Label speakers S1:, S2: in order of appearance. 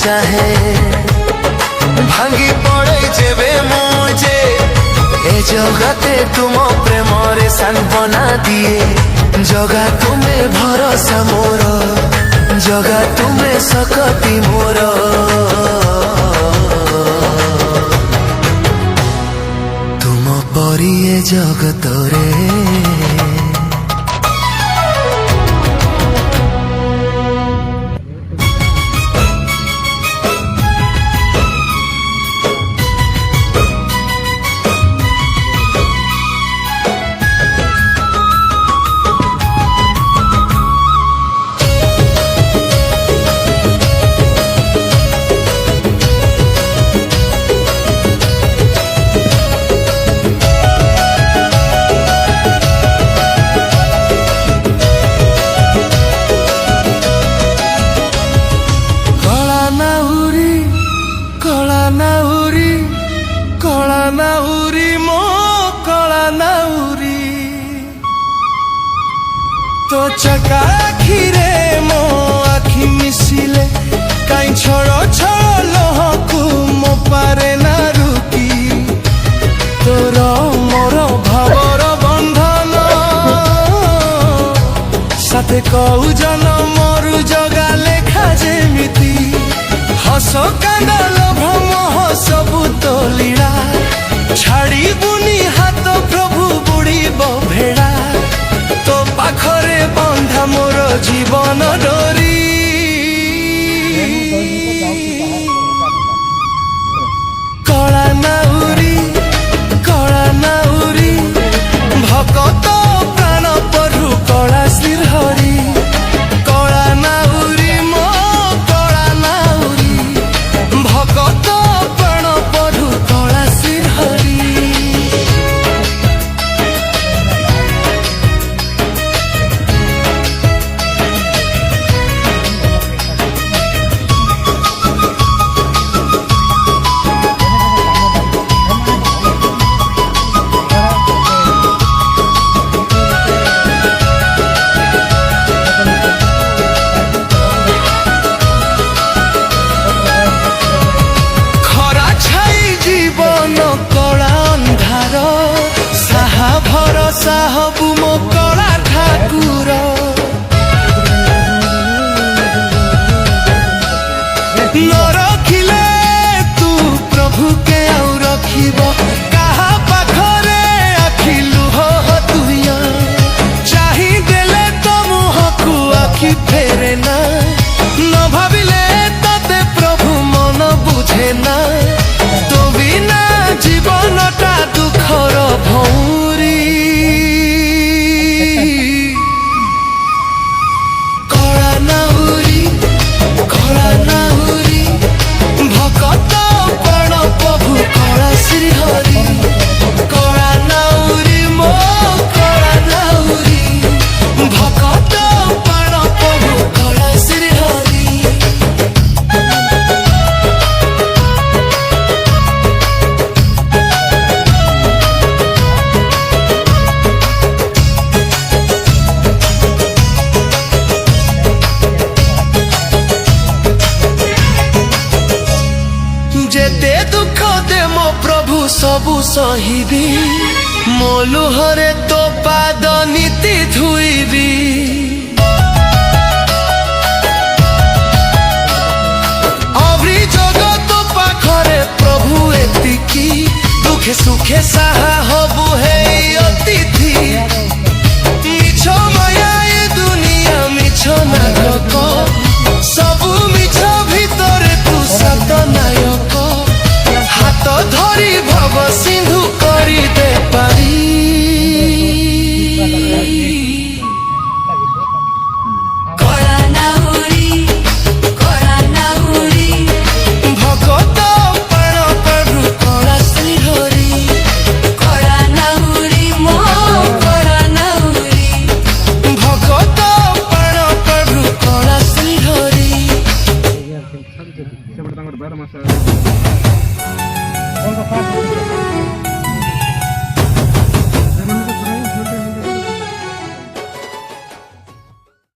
S1: चाहे भांगी पड़े जेबे मुझे ए जगते तुम प्रेम रे सांत्वना दिए जगा तुम्हें भरोसा मोर जगा तुम्हें सकती मोर तुम परी ए जगत रे तो चका आखिरे मो आखि मिसिले कहीं छोड़ो छोड़ो लोह को मो पारे ना रुकी तोर मोर भावर बंधन साथे कहू जन मरु जगा लेखा जेमिति हस कांदल भ्रम सबु तो लीला छाड़ी बुनी हाथ प्रभु बुड़ी भेड़ा तो पाखरे बंधा मोर जीवन डोरी कला नाउरी भकत प्राण परु कला श्रीहरी कला नाउरी मो कला नाउरी भकत प्राण परु कला श्रीहरी भरोसा हबु मो कला ठाकुर न रखिले तू प्रभु के आउ रखिब कहा पाखरे आखि लुह तुया चाही देले तो मुहकु आखि फेरे ना न भाविले तते प्रभु मन बुझे ना तो बिना जीवनटा दुखर भौरी जेते दुख दे मो प्रभु सबु सहिबी मो लुहरे तो पाद नीति धुईबी अभि जगत पाखरे प्रभु एतिकी दुखे सुखे साहा हबु हे अतिथि मिछ माया ए दुनिया मिछ नाटक सबु मिछ भितरे तू सत नायक हाथ धरी भव सिंधु करी दे पारी कला नाउरी भगत प्राण प्रभु कला श्रीहरी कला नाउरी मो कला नाउरी भगत प्राण प्रभु कला श्रीहरी Vamos a